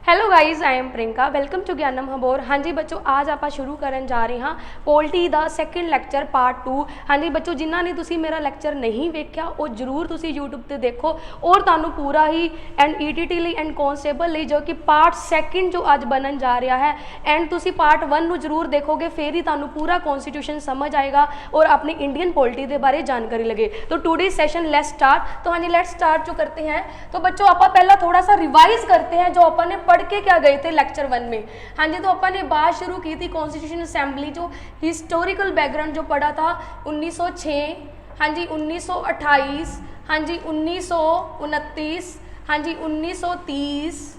Hello guys, I am Priyanka, welcome to Gyanam हबोर। हाँ जी बच्चों, आज आप शुरू करन जा रहे हैं पोल्टी दा सैकेंड लैक्चर पार्ट 2। हाँ जी बच्चों, जिन्होंने तुसी मेरा लैक्चर नहीं वेख्या वो जरूर तुसी यूट्यूब ते देखो और तुहानू पूरा ही एंड ईटीटी ਲਈ एंड कॉन्स्टेबल ਲਈ जो कि पार्ट सैकेंड जो अज बनन जा रहा है एंड तुसी पार्ट 1 ਨੂੰ जरूर देखोगे, फिर ही तुहानू पूरा कॉन्स्टिट्यूशन समझ आएगा और अपनी इंडियन पोल्टी के बारे जानकारी लगे। तो टूडे सेशन लेट्स स्टार्ट। तो हाँ जी लेट्स स्टार्ट जो करते हैं, तो बच्चों आप पहला थोड़ा सा रिवाइज करते हैं जो अपन ने पढ़ के क्या गए थे लेक्चर 1 में। हाँ जी, तो अपन ने बात शुरू की थी कॉन्स्टिट्यूशन असेंबली, जो हिस्टोरिकल बैकग्राउंड जो पढ़ा था 1906, हाँ जी 1928, हाँ जी 1929, हाँ जी 1930,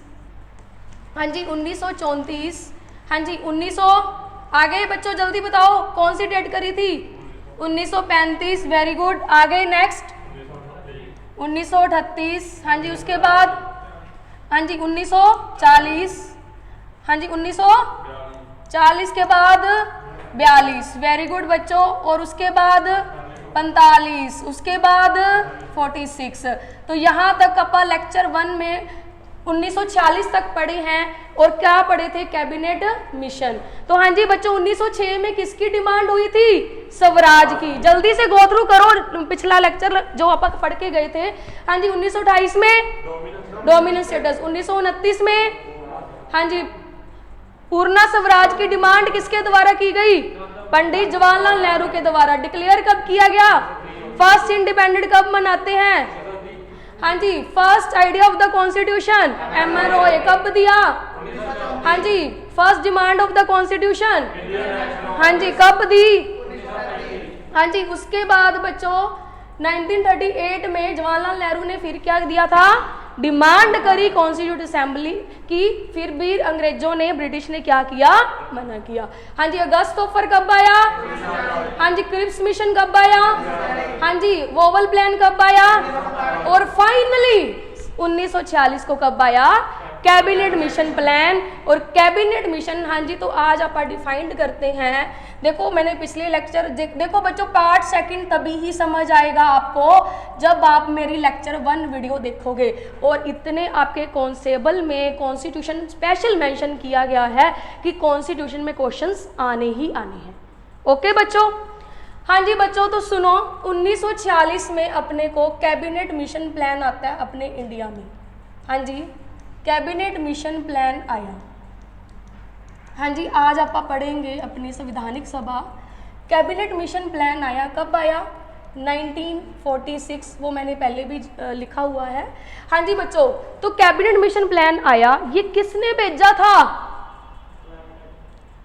हाँ जी 1934, हाँ जी 1900 आगे बच्चों जल्दी बताओ कौन सी डेट करी थी? 1935, वेरी गुड। आगे नेक्स्ट 1938, हाँ जी उसके बाद हाँ जी 1940, हाँ जी 1940 के बाद 42, वेरी गुड बच्चों। और उसके बाद 45, उसके बाद 46। तो यहाँ तक अपन लेक्चर 1 में 1940 तक पढ़े हैं और क्या पढ़े थे? Cabinet mission. तो हाँ जी बच्चों 1906 में किसकी डिमांड हुई थी? स्वराज की। जल्दी से गो थ्रू करो पिछला लेक्चर जो आप पढ़ के गए थे। हाँ जी 1928 में डोमिनेंस स्टेटस, 1929 में हाँ जी पूर्णा स्वराज की डिमांड किसके द्वारा की गई? पंडित जवाहरलाल नेहरू के द्वारा। डिक्लेयर कब किया गया? फर्स्ट इंडिपेंडेंट कब मनाते हैं? हाँ जी first idea of the constitution MROA कब दिया? हाँ जी first demand of the constitution हाँ जी कब दी? हाँ जी उसके बाद बच्चों 1938 में जवाहरलाल नेहरू ने फिर क्या दिया था? डिमांड करी कॉन्स्टिट्यूट असेंबली की, फिर भी अंग्रेजों ने, ब्रिटिश ने क्या किया? मना किया। हाँ जी अगस्त ऑफर कब आया? हाँ जी क्रिप्स मिशन कब आया? हाँ जी वोवल प्लान कब आया? और फाइनली 1946 को कब आया? Cabinet mission plan. और कैबिनेट मिशन हाँ जी तो आज आप डिफाइंड करते हैं। देखो मैंने पिछले लेक्चर देखो बच्चों पार्ट सेकंड तभी ही समझ आएगा आपको जब आप मेरी लेक्चर 1 वीडियो देखोगे। और इतने आपके कॉन्स्टेबल में कॉन्स्टिट्यूशन स्पेशल मेंशन किया गया है कि कॉन्स्टिट्यूशन में क्वेश्चंस आने ही आने हैं। ओके बच्चों? हाँ जी बच्चों तो सुनो 1946 में अपने को कैबिनेट मिशन प्लान आता है अपने इंडिया में। हाँ जी कैबिनेट मिशन प्लान आया। हाँ जी आज आप पढ़ेंगे अपनी संविधानिक सभा। कैबिनेट मिशन प्लान आया कब आया? 1946, वो मैंने पहले भी लिखा हुआ है। हाँ जी बच्चों तो कैबिनेट मिशन प्लान आया, ये किसने भेजा था?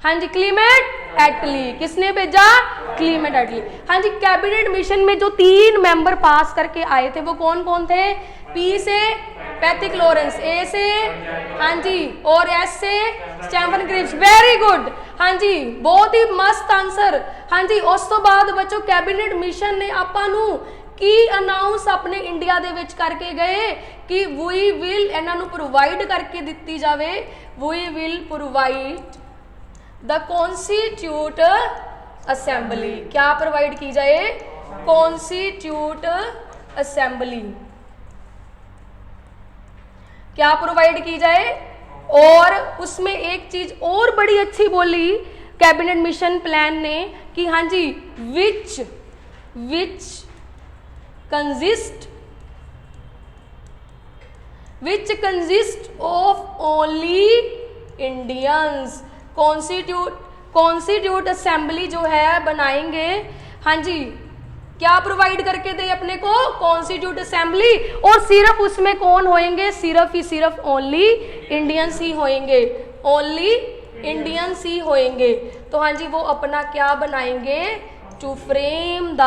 हाँ जी क्लीमेट एटली। किसने भेजा? क्लीमेट एटली। हाँ जी कैबिनेट मिशन में जो 3 मेंबर पास करके आए थे वो कौन कौन थे? पी से पैथिक लॉरेंस, ए से हाँ जी और एस से स्टैफन क्रिप्स। Very good. हाँ जी बहुत ही मस्त आंसर। हाँ जी उस तो बाद बच्चों कैबिनेट मिशन ने ਆਪਾਂ ਨੂੰ की अनाउंस अपने इंडिया ਦੇ ਵਿੱਚ करके गए कि वी विल ਇਹਨਾਂ ਨੂੰ प्रोवाइड करके ਦਿੱਤੀ जावे, we will provide the constitute assembly. क्या प्रोवाइड की जाए? कॉन्स्टिट्यूट असेंबली क्या प्रोवाइड की जाए? और उसमें एक चीज और बड़ी अच्छी बोली कैबिनेट मिशन प्लान ने कि हाँ जी which consist of only Indians. Constitute assembly जो है बनाएंगे। हाँ जी क्या प्रोवाइड करके दे अपने को? Constitute assembly. और सिर्फ उसमें कौन होएंगे? सिर्फ ही सिर्फ ओनली इंडियंस ही होएंगे, ओनली इंडियंस ही होएंगे। तो हाँ जी वो अपना क्या बनाएंगे? To frame the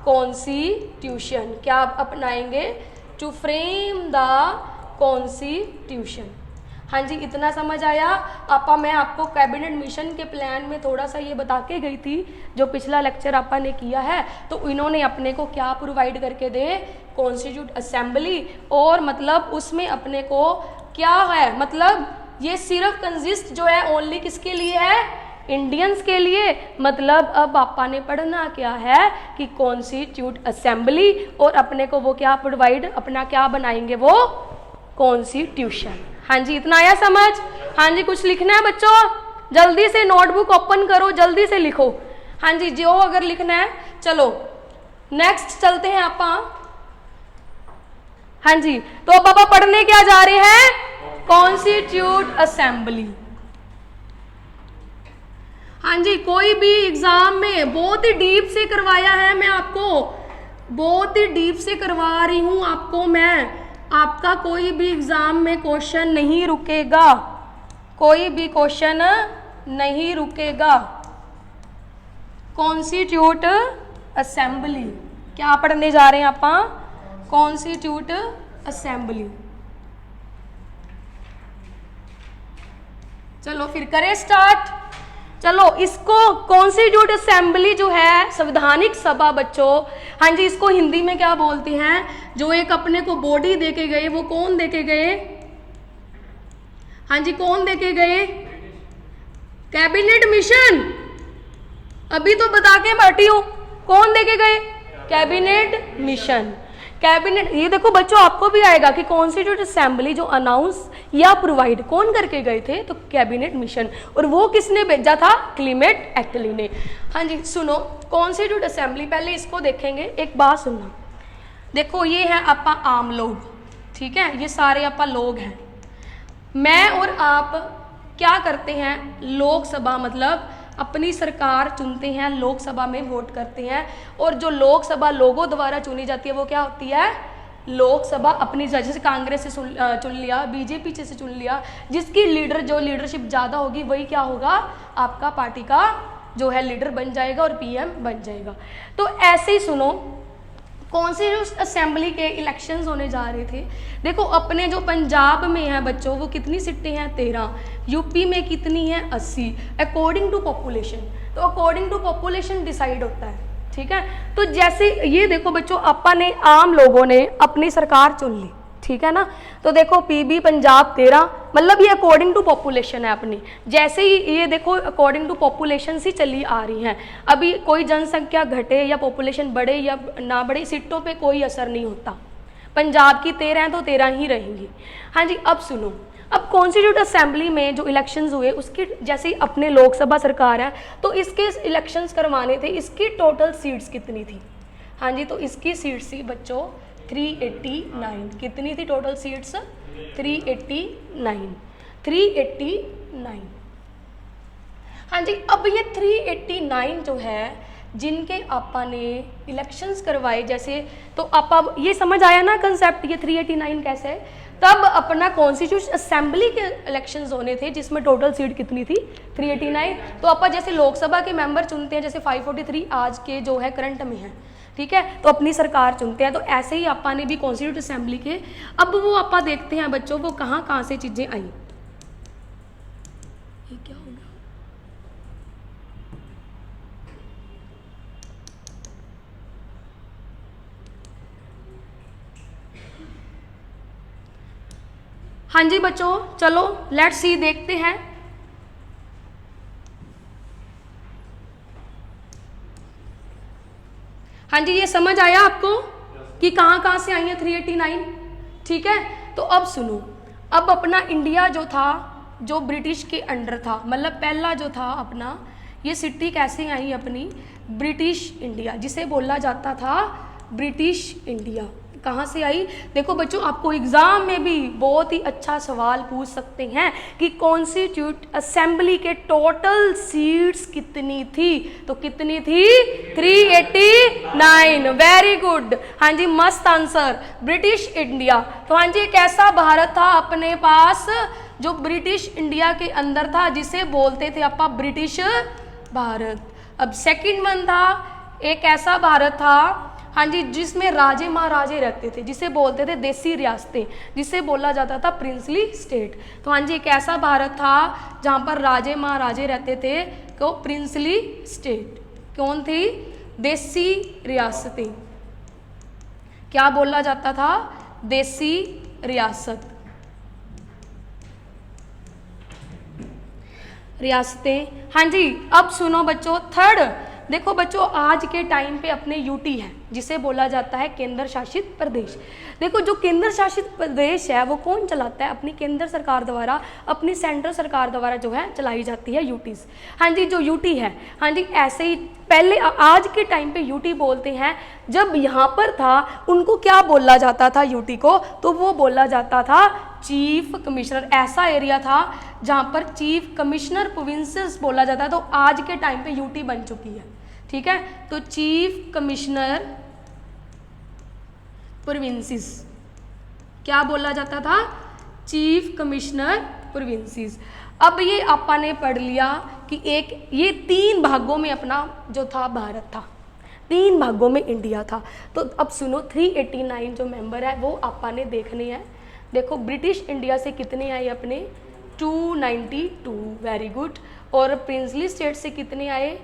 constitution. क्या अपनाएंगे? To frame the constitution. हाँ जी इतना समझ आया? मैं आपको कैबिनेट मिशन के प्लान में थोड़ा सा ये बता के गई थी जो पिछला लेक्चर आपा ने किया है। तो इन्होंने अपने को क्या प्रोवाइड करके दे? Constitute assembly. और मतलब उसमें अपने को क्या है, मतलब ये सिर्फ कंसिस्ट जो है ओनली किसके लिए है? इंडियंस के लिए। मतलब अब आपा ने पढ़ना क्या है कि कॉन्स्टिट्यूट असेंबली और अपने को वो क्या प्रोवाइड, अपना क्या बनाएंगे? वो कॉन्स्टिट्यूशन। हाँ जी, इतना आया समझ? हाँ जी, कुछ लिखना है बच्चों? जल्दी से नोटबुक ओपन करो, जल्दी से लिखो। हाँ जी, जो अगर लिखना है चलो नेक्स्ट चलते हैं आपा। हाँ जी, तो अब आप पढ़ने क्या जा रहे हैं? Constitute assembly. हाँ जी, कोई भी एग्जाम में बहुत ही डीप से करवाया है, मैं आपको बहुत ही डीप से करवा रही हूं आपको मैं। आपका कोई भी एग्जाम में क्वेश्चन नहीं रुकेगा, कोई भी क्वेश्चन नहीं रुकेगा। कॉन्स्टिट्यूट असेंबली क्या पढ़ने जा रहे हैं आपा? Constitute assembly. चलो फिर करें स्टार्ट। चलो इसको कॉन्स्टिट्यूट असेंबली जो है संवैधानिक सभा बच्चों, हाँ जी, इसको हिंदी में क्या बोलते हैं? जो एक अपने को बॉडी देके गए, वो कौन देके गए? हाँ जी, कौन देके गए? Cabinet mission. अभी तो बता के बैठी हूं, कौन देके गए? Cabinet mission. कैबिनेट, ये देखो बच्चों आपको भी आएगा कि कॉन्स्टिट्यूट असेंबली जो अनाउंस या प्रोवाइड कौन करके गए थे? तो कैबिनेट मिशन। और वो किसने भेजा था? क्लीमेट एटली ने। हाँ जी, सुनो कॉन्स्टिट्यूट असेंबली, पहले इसको देखेंगे। एक बात सुनना, देखो ये है आपा आम लोग, ठीक है, ये सारे आपा लोग हैं। मैं और आप क्या करते हैं? लोकसभा मतलब अपनी सरकार चुनते हैं, लोकसभा में वोट करते हैं, और जो लोकसभा लोगों द्वारा चुनी जाती है वो क्या होती है? लोकसभा। अपनी जैसे कांग्रेस से चुन लिया, बीजेपी से चुन लिया, जिसकी लीडरशिप ज़्यादा होगी वही क्या होगा? आपका पार्टी का जो है लीडर बन जाएगा और पीएम बन जाएगा। तो ऐसे ही सुनो, कॉन्स्टिट्यूट असेंबली के इलेक्शंस होने जा रहे थे। देखो अपने जो पंजाब में है बच्चों, वो कितनी सीटें हैं? 13। यूपी में कितनी है? 80, अकॉर्डिंग टू पॉपुलेशन। तो अकॉर्डिंग टू पॉपुलेशन डिसाइड होता है, ठीक है। तो जैसे ये देखो बच्चों, अपन ने आम लोगों ने अपनी सरकार चुन ली, ठीक है ना। तो देखो पीबी पंजाब 13, मतलब ये अकॉर्डिंग टू पॉपुलेशन है अपनी। जैसे ही ये देखो अकॉर्डिंग टू पॉपुलेशन ही चली आ रही हैं। अभी कोई जनसंख्या घटे या पॉपुलेशन बढ़े या ना बढ़े, सीटों पे कोई असर नहीं होता। पंजाब की 13 हैं तो 13 ही रहेंगी। हाँ जी, अब सुनो, अब कॉन्स्टिट्यूट असेंबली में जो इलेक्शंस हुए उसकी जैसे ही अपने लोकसभा सरकार है तो इसके इलेक्शंस करवाने थे, इसकी टोटल सीट्स कितनी थी? हाँ जी, तो इसकी सीट्स थी बच्चों 389। कितनी थी टोटल सीट्स? 389। 389। हाँ जी, अब ये 389 जो है जिनके आपा ने इलेक्शंस करवाए, जैसे तो आपा ये समझ आया ना कंसेप्ट, ये 389 कैसे है। तब अपना कॉन्स्टिट्यूट असेंबली के इलेक्शंस होने थे जिसमें टोटल सीट कितनी थी? 389। तो आपा जैसे लोकसभा के मेंबर चुनते हैं, जैसे 543 आज के जो है करंट में है, ठीक है, तो अपनी सरकार चुनते हैं। तो ऐसे ही आपा ने भी कॉन्स्टिट्यूट असेंबली के, अब वो आपा देखते हैं बच्चों वो कहाँ कहाँ से चीजें आई। ये क्या हो गया? हाँ जी बच्चों, चलो लेट्स सी, देखते हैं। हाँ जी, ये समझ आया आपको कि कहाँ कहाँ से आई है 389, ठीक है। तो अब सुनो, अब अपना इंडिया जो था जो ब्रिटिश के अंडर था, मतलब पहला जो था अपना, ये सिटी कैसे आई अपनी? ब्रिटिश इंडिया, जिसे बोला जाता था ब्रिटिश इंडिया। कहाँ से आई? देखो बच्चों, आपको एग्जाम में भी बहुत ही अच्छा सवाल पूछ सकते हैं कि कॉन्स्टिट्यूट असेंबली के टोटल सीट्स कितनी थी? तो कितनी थी? 389। वेरी गुड, हाँ जी, मस्त आंसर, ब्रिटिश इंडिया। तो हाँ जी, एक ऐसा भारत था अपने पास जो ब्रिटिश इंडिया के अंदर था, जिसे बोलते थे अपा ब्रिटिश भारत। अब सेकंड वन था, एक ऐसा भारत था, हाँ जी, जिसमें राजे महाराजे रहते थे, जिसे बोलते थे देसी रियासतें, जिसे बोला जाता था प्रिंसली स्टेट। तो हाँ जी, एक ऐसा भारत था जहाँ पर राजे महाराजे रहते थे, तो प्रिंसली स्टेट। कौन थी? देसी रियासतें। क्या बोला जाता था? देसी रियासत, रियासतें। हाँ जी, अब सुनो बच्चों, थर्ड देखो बच्चों, आज के टाइम पे अपने यूटी है जिसे बोला जाता है केंद्र शासित प्रदेश। देखो जो केंद्र शासित प्रदेश है वो कौन चलाता है? अपनी केंद्र सरकार द्वारा, अपनी सेंट्रल सरकार द्वारा जो है चलाई जाती है यूटीज। हाँ जी, जो यूटी है, हाँ जी, ऐसे ही पहले आज के टाइम पे यूटी बोलते हैं। जब यहाँ पर था उनको क्या बोला जाता था यूटी को? तो वो बोला जाता था चीफ कमिश्नर। ऐसा एरिया था जहाँ पर चीफ कमिश्नर प्रोविंसेस बोला जाता है। तो आज के टाइम पे यूटी बन चुकी है, ठीक है। तो चीफ कमिश्नर प्रोविंसेस क्या बोला जाता था? Chief commissioner provinces. अब ये आपा ने पढ़ लिया कि ये 3 भागों में अपना जो था भारत था, 3 भागों में इंडिया था। तो अब सुनो, 389 जो मेंबर है वो आपा ने देखने हैं। देखो ब्रिटिश इंडिया से कितने आए अपने? 292, वेरी गुड। और प्रिंसली स्टेट से कितने आए?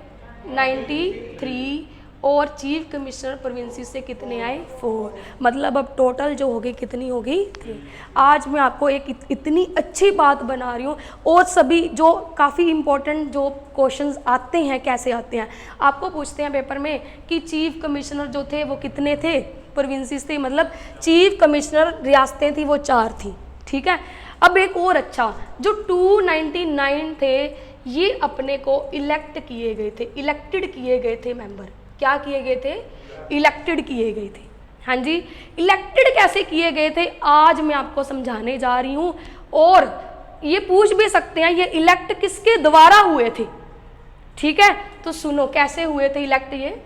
93। और चीफ कमिश्नर प्रोविंसेस से कितने आए? 4। मतलब अब टोटल जो होगी कितनी होगी? 3। आज मैं आपको एक इतनी अच्छी बात बना रही हूँ। और सभी जो काफ़ी इम्पोर्टेंट जो क्वेश्चंस आते हैं, कैसे आते हैं आपको पूछते हैं पेपर में कि चीफ कमिश्नर जो थे वो कितने थे? प्रोविंसेस थे, मतलब चीफ कमिश्नर रियासतें थी वो 4 थी, ठीक है। अब एक और अच्छा, जो 299 थे ये अपने को इलेक्ट किए गए थे, इलेक्टेड किए गए थे मेंबर। क्या किए गए थे? इलेक्टेड किए गए थे। हाँ जी, इलेक्टेड कैसे किए गए थे आज मैं आपको समझाने जा रही हूँ। और ये पूछ भी सकते हैं ये इलेक्ट किसके द्वारा हुए थे, ठीक है। तो सुनो कैसे हुए थे इलेक्ट ये,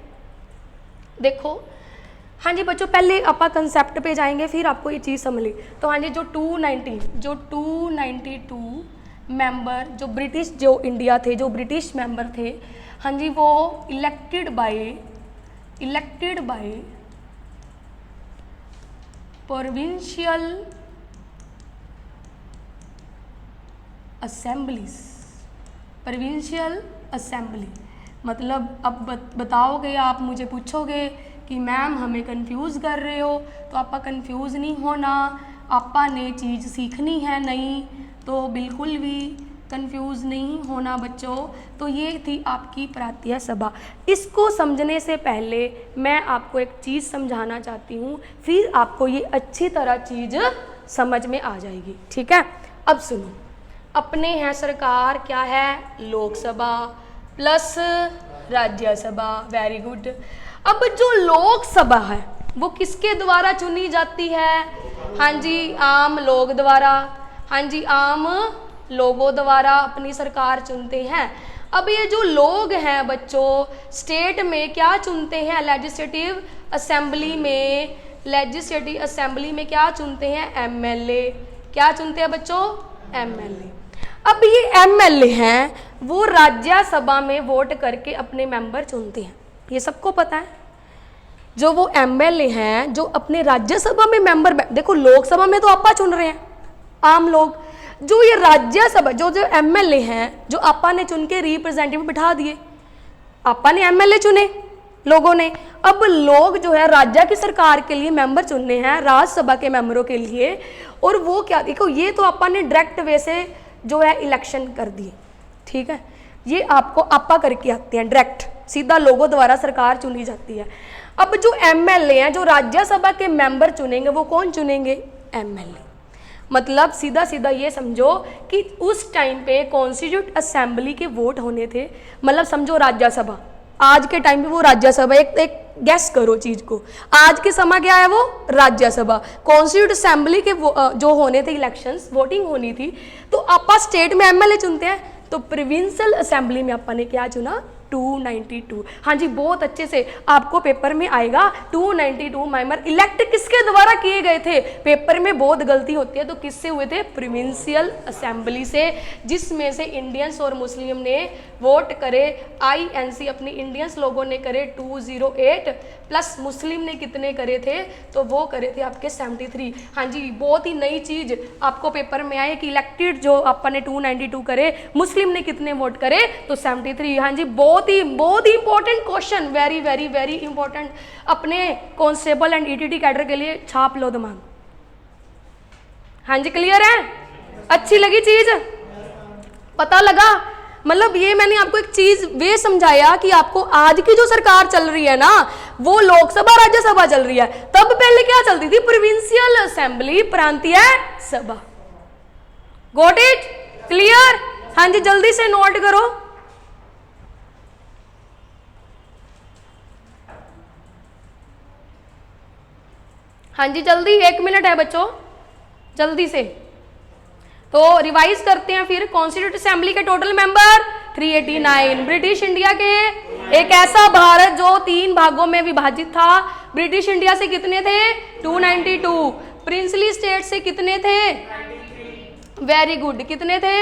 देखो। हाँ जी बच्चों, पहले आप कंसेप्ट पे जाएंगे फिर आपको ये चीज़ समझ ली। तो हाँ जी, जो 292 मेंबर जो ब्रिटिश, जो इंडिया थे, जो ब्रिटिश मेंबर थे, हाँ जी, वो इलेक्टेड बाय प्रोविंशियल असेंबली। मतलब अब बताओगे आप, मुझे पूछोगे कि मैम हमें कंफ्यूज कर रहे हो, तो आपका कंफ्यूज नहीं होना, आपा ने चीज़ सीखनी है नहीं, तो बिल्कुल भी कंफ्यूज नहीं होना बच्चों। तो ये थी आपकी प्रांतीय सभा। इसको समझने से पहले मैं आपको एक चीज़ समझाना चाहती हूँ, फिर आपको ये अच्छी तरह चीज़ समझ में आ जाएगी, ठीक है। अब सुनो, अपने हैं सरकार क्या है? Lok Sabha plus Rajya Sabha, very good. अब जो लोकसभा है वो किसके द्वारा चुनी जाती है? हाँ जी, आम लोग द्वारा। हाँ जी, आम लोगों द्वारा अपनी सरकार चुनते हैं। अब ये जो लोग हैं बच्चों, स्टेट में क्या चुनते हैं? लेजिस्लेटिव असेंबली में क्या चुनते हैं? एमएलए। क्या चुनते हैं बच्चों? एमएलए। अब ये एमएलए हैं वो राज्यसभा में वोट करके अपने मेंबर चुनते हैं, ये सबको पता है। जो वो एमएलए हैं जो अपने राज्यसभा में मेंबर, देखो लोकसभा में तो आपा चुन रहे हैं आम लोग, जो ये राज्यसभा जो एमएलए हैं जो आपा ने चुन के रिप्रेजेंटेटिव बिठा दिए, आपा ने एमएलए चुने लोगों ने। अब लोग जो है राज्य की सरकार के लिए मेंबर चुनने हैं, राज्यसभा के मेंबरों के लिए। और वो क्या, देखो ये तो आपा ने डायरेक्ट वे से जो है इलेक्शन कर दिए, ठीक है। ये आपको आपा करके आते हैं, डायरेक्ट सीधा लोगों द्वारा सरकार चुनी जाती है। अब जो एमएलए हैं जो राज्यसभा के मेंबर चुनेंगे वो कौन चुनेंगे? एमएलए। मतलब सीधा सीधा ये समझो कि उस टाइम पे कॉन्स्टिट्यूट असेंबली के वोट होने थे, मतलब समझो राज्यसभा, आज के टाइम पे वो राज्यसभा, एक गैस करो चीज को, आज के समय क्या है वो राज्यसभा, कॉन्स्टिट्यूट असेंबली के जो होने थे इलेक्शंस, वोटिंग होनी थी, तो आपा स्टेट में एमएलए चुनते हैं, तो प्रोविंशियल असेंबली में आपा ने क्या चुना? 292। हाँ जी, बहुत अच्छे से आपको पेपर में आएगा 292 मेंबर इलेक्ट किसके द्वारा किए गए थे। पेपर में बहुत गलती होती है, तो किससे हुए थे? प्रोविंशियल असेंबली से, जिसमें से इंडियंस और मुस्लिम ने वोट करे। आईएनसी अपने इंडियंस लोगों ने करे 208 प्लस मुस्लिम ने कितने करे थे? तो वो करे थे आपके 73। हाँ जी, बहुत ही नई चीज आपको पेपर में आए कि इलेक्टेड जो अपन ने 292 करे, मुस्लिम ने कितने वोट करे? तो 73। हाँ जी, बहुत ही important question, very very very important. अपने कांस्टेबल एंड ईटीटी कैडर के लिए छाप लो दिमाग। हाँ जी, क्लियर है? अच्छी लगी चीज? पता लगा? मतलब ये मैंने आपको एक चीज वे समझाया कि आपको आज की जो सरकार चल रही है ना, वो लोकसभा राज्यसभा चल रही है, तब पहले क्या चलती थी? प्रोविंशियल असेंबली, प्रांतीय सभा। Got it? क्लियर? हाँ जी, जल्दी से नोट करो। हाँ जी जल्दी, 1 मिनट है बच्चों, जल्दी से। तो रिवाइज करते हैं फिर। कॉन्स्टिट्यूट असेंबली के टोटल मेंबर 389। ब्रिटिश इंडिया के एक ऐसा भारत जो 3 भागों में विभाजित था। ब्रिटिश इंडिया से कितने थे? 292। प्रिंसली स्टेट से कितने थे? वेरी गुड, कितने थे?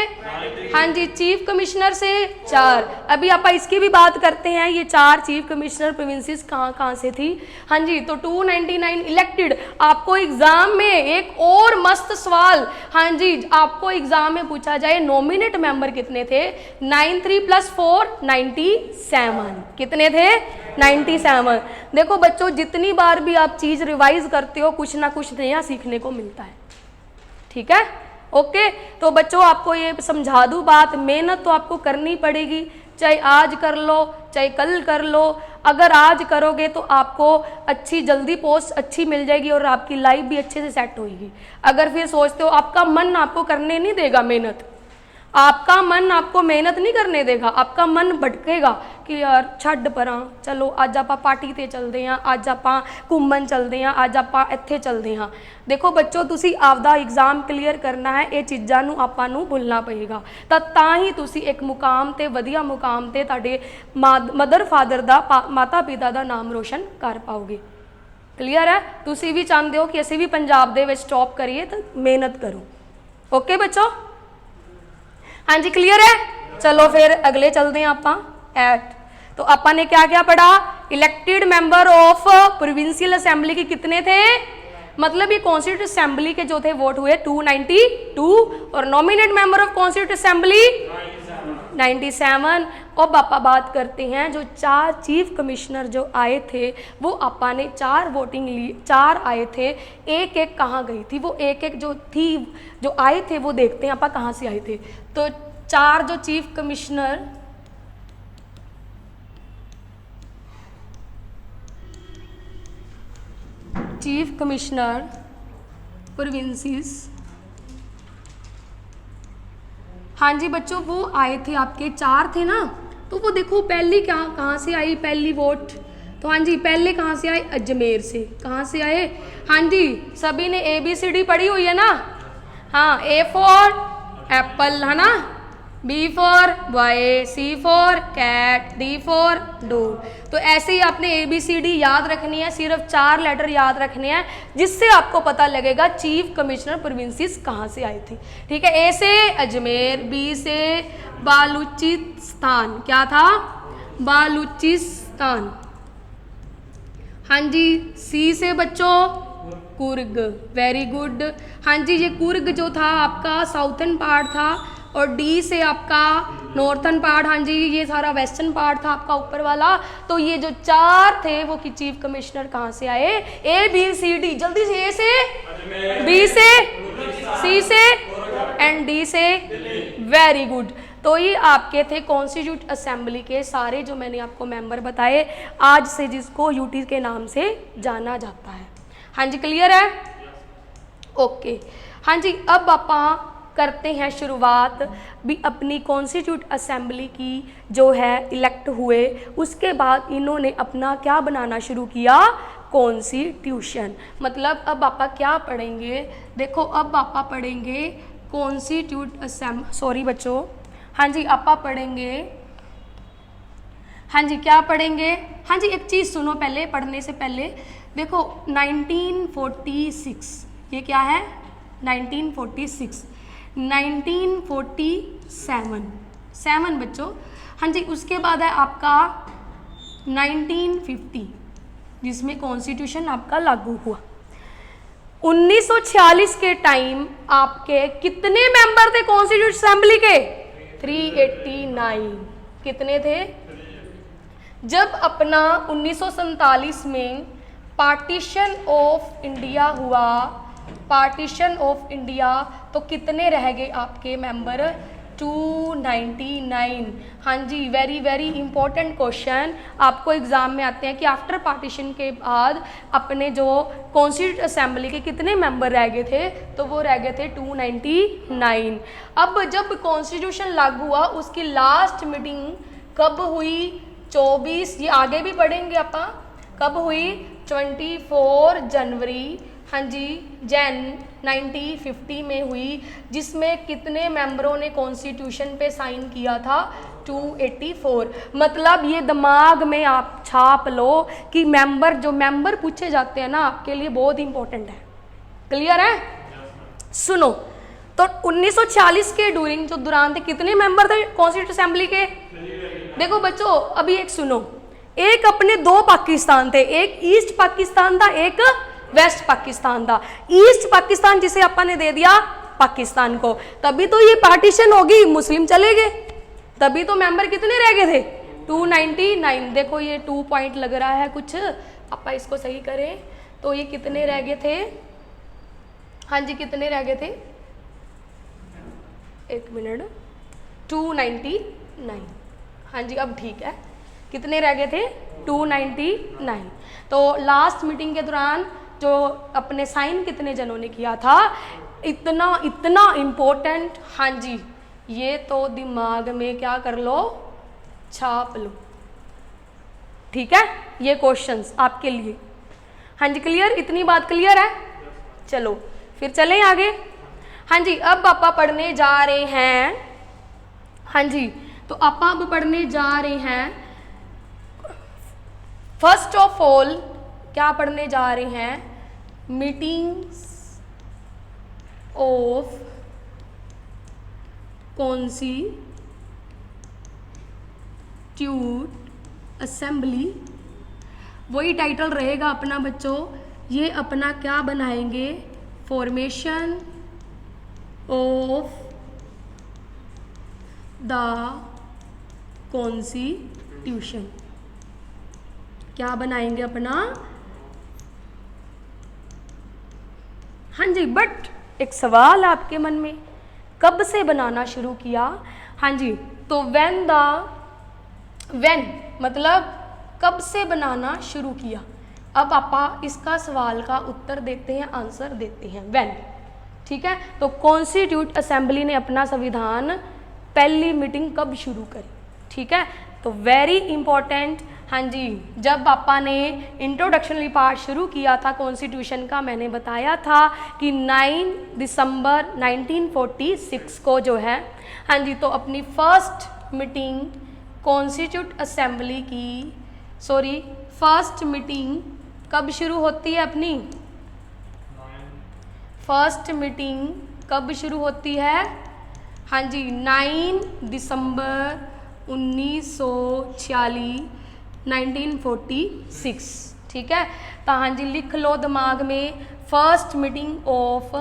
हाँ जी, चीफ कमिश्नर से 4। अभी आप इसकी भी बात करते हैं, ये 4 चीफ कमिश्नर प्रोविंसेस कहाँ कहाँ से थी। हाँ जी, तो 299 इलेक्टेड। आपको एग्जाम में एक और मस्त सवाल, हाँ जी, आपको एग्जाम में पूछा जाए नॉमिनेट मेंबर कितने थे? 93 + 4 97। कितने थे? 97। देखो बच्चों, जितनी बार भी आप चीज रिवाइज करते हो, कुछ ना कुछ नया सीखने को मिलता है। ठीक है, ओके। तो बच्चों आपको ये समझा दूं बात, मेहनत तो आपको करनी पड़ेगी, चाहे आज कर लो चाहे कल कर लो। अगर आज करोगे तो आपको अच्छी जल्दी पोस्ट अच्छी मिल जाएगी और आपकी लाइफ भी अच्छे से सेट होगी। अगर फिर सोचते हो, आपका मन आपको करने नहीं देगा मेहनत, आपका मन आपको मेहनत नहीं करने देगा, आपका मन भटकेगा कि यार छੱਡ परां, चलो ਅੱਜ ਆਪਾਂ ਪਾਰਟੀ ਤੇ ਚੱਲਦੇ ਹਾਂ, ਅੱਜ ਆਪਾਂ ਘੁੰਮਣ ਚੱਲਦੇ ਹਾਂ, ਅੱਜ ਆਪਾਂ ਇੱਥੇ ਚੱਲਦੇ ਹਾਂ। ਦੇਖੋ ਬੱਚੋ, ਤੁਸੀਂ ਆਪਦਾ ਐਗਜ਼ਾਮ ਕਲੀਅਰ ਕਰਨਾ ਹੈ, ਇਹ ਚੀਜ਼ਾਂ ਨੂੰ ਆਪਾਂ ਨੂੰ ਭੁੱਲਣਾ ਪਏਗਾ, ਤਾਂ ਹੀ ਤੁਸੀਂ ਇੱਕ ਮੁਕਾਮ ਤੇ ਵਧੀਆ ਮੁਕਾਮ ਤੇ ਤੁਹਾਡੇ ਮਦਰ ਫਾਦਰ ਦਾ ਮਾਤਾ ਪਿਤਾ ਦਾ ਨਾਮ ਰੋਸ਼ਨ ਕਰ ਪਾਓਗੇ। ਕਲੀਅਰ ਹੈ? ਤੁਸੀਂ ਵੀ ਚਾਹੁੰਦੇ ਹੋ ਕਿ ਅਸੀਂ ਵੀ ਪੰਜਾਬ ਦੇ ਵਿੱਚ ਟੌਪ ਕਰੀਏ, ਤਾਂ ਮਿਹਨਤ ਕਰੋ। ਓਕੇ ਬੱਚੋ, हाँ जी क्लियर है? चलो फिर अगले चलते हैं आपा एट। तो आपा ने क्या क्या पढ़ा? Elected member of provincial assembly के कितने थे? मतलब ये कॉन्स्टिट्यूट असेंबली के जो थे वोट हुए 292 और nominate member of constitute assembly 97। अब आपा बात करते हैं जो 4 चीफ कमिश्नर जो आए थे, वो आपा ने 4 वोटिंग ली, 4 आए थे, एक एक कहाँ गई थी वो, एक एक जो थी जो आए थे वो देखते हैं आपा कहाँ से आए थे। तो 4 जो चीफ कमिश्नर प्रोविंसेस, हाँ जी बच्चों, वो आए थे आपके 4 थे ना। तो वो देखो पहली क्या कहाँ से आई पहली वोट? तो हाँ जी, पहले कहाँ से आए? अजमेर से। कहाँ से आए? हाँ जी, सभी ने ABCD पढ़ी हुई है ना? हाँ, A फॉर एप्पल है ना, B for boy, C for cat, D for dog. तो ऐसे ही आपने ABCD याद रखनी है, सिर्फ 4 लेटर याद रखने हैं, जिससे आपको पता लगेगा चीफ कमिश्नर प्रोविंसेस कहाँ से आए थे। ठीक है, A से अजमेर, B से बालूचिस्तान, क्या था? बालूचिस्तान। हाँ जी, C से बच्चों कुर्ग, वेरी गुड। हाँ जी, ये कुर्ग जो था आपका साउथर्न पार्ट था, और डी से आपका नॉर्थर्न पार्ट, हाँ जी ये सारा वेस्टर्न पार्ट था आपका ऊपर वाला। तो ये जो 4 थे वो कि चीफ कमिश्नर कहाँ से आए? ABCD, जल्दी से, A से, B से, C से एंड D से, वेरी गुड। तो ये आपके थे कॉन्स्टिट्यूट असेंबली के सारे जो मैंने आपको मेंबर बताए, आज से जिसको यूटी के नाम से जाना जाता है। हाँ जी क्लियर है? ओके। हाँ जी, अब आप करते हैं शुरुआत भी अपनी कॉन्स्टिट्यूट असेंबली की जो है इलेक्ट हुए, उसके बाद इन्होंने अपना क्या बनाना शुरू किया? कॉन्स्टिट्यूशन। मतलब अब आप क्या पढ़ेंगे? देखो अब आप पढ़ेंगे कॉन्स्टिट्यूट असेंबली, सॉरी बच्चों, हाँ जी आप पढ़ेंगे, हाँ जी क्या पढ़ेंगे? हाँ जी एक चीज़ सुनो पहले, पढ़ने से पहले देखो 1946, ये क्या है? 1946, 1947 बच्चों। हाँ जी, उसके बाद है आपका 1950, जिसमें कॉन्स्टिट्यूशन आपका लागू हुआ। 1946 के टाइम आपके कितने मेंबर थे कॉन्स्टिट्यूट असेंबली के? 389। कितने थे? जब अपना 1947 में पार्टीशन ऑफ इंडिया हुआ, पार्टीशन ऑफ इंडिया, तो कितने रह गए आपके मेंबर? 299। हाँ जी, वेरी वेरी इंपॉर्टेंट क्वेश्चन आपको एग्जाम में आते हैं कि आफ्टर पार्टीशन के बाद अपने जो कॉन्स्टिट्यूंट असेंबली के कितने मेंबर रह गए थे, तो वो रह गए थे 299। अब जब कॉन्स्टिट्यूशन लागू हुआ उसकी लास्ट मीटिंग कब हुई? 24, ये आगे भी पढ़ेंगे अपा, कब हुई? 24 जनवरी, हाँ जी, जैन 1950 में हुई, जिसमें कितने मेंबरों ने कॉन्स्टिट्यूशन पे साइन किया था? 284। मतलब ये दिमाग में आप छाप लो कि जो मेंबर पूछे जाते हैं ना आपके लिए बहुत इंपॉर्टेंट है। क्लियर है? सुनो, तो 1940 के ड्यूरिंग जो दौरान थे कितने मेंबर थे कॉन्स्टिट्यूंट असेंबली के? देखो बच्चों, अभी एक सुनो, एक अपने दो पाकिस्तान थे, एक ईस्ट पाकिस्तान था, एक वेस्ट पाकिस्तान था। ईस्ट पाकिस्तान जिसे अपन ने दे दिया पाकिस्तान को, तभी तो ये पार्टीशन होगी, मुस्लिम चले गए, तभी तो मेंबर कितने रह गए थे? 299। देखो ये 2 पॉइंट लग रहा है कुछ, अपा इसको सही करें तो ये कितने रह गए थे? हाँ जी, कितने रह गए थे? एक मिनट, 299। हाँ जी, अब ठीक है, कितने रह गए थे? 299। तो लास्ट मीटिंग के दौरान जो अपने साइन कितने जनों ने किया था? इतना इतना इम्पोर्टेंट। हाँ जी, ये तो दिमाग में क्या कर लो, छाप लो, ठीक है? ये क्वेश्चंस आपके लिए। हाँ जी, क्लियर? इतनी बात क्लियर है? चलो फिर चलें आगे। हाँ जी, अब आपा पढ़ने जा रहे हैं, हाँ जी, तो आपा अब पढ़ने जा रहे हैं फर्स्ट ऑफ ऑल, क्या पढ़ने जा रहे हैं? मीटिंग्स ऑफ कॉन्स्टिट्यूट असेंबली, वही टाइटल रहेगा अपना बच्चों। ये अपना क्या बनाएंगे? Formation of the constitution. क्या बनाएंगे अपना? हाँ जी, बट एक सवाल आपके मन में, कब से बनाना शुरू किया? हाँ जी, तो व्हेन मतलब कब से बनाना शुरू किया। अब आपा इसका सवाल का उत्तर देते हैं, आंसर देते हैं, व्हेन, ठीक है? तो कॉन्स्टिट्यूट असेंबली ने अपना संविधान पहली मीटिंग कब शुरू करी, ठीक है? तो वेरी इंपॉर्टेंट। हाँ जी, जब पापा ने इंट्रोडक्शनली पार्ट शुरू किया था कॉन्स्टिट्यूशन का, मैंने बताया था कि 9 दिसंबर 1946 को जो है, हाँ जी, तो अपनी फर्स्ट मीटिंग कॉन्स्टिट्यूट असेंबली की, फर्स्ट मीटिंग कब शुरू होती है अपनी? फर्स्ट मीटिंग कब शुरू होती है? हाँ जी, 9 दिसंबर 1946, ठीक है? तो हाँ जी, लिख लो दिमाग में, first meeting of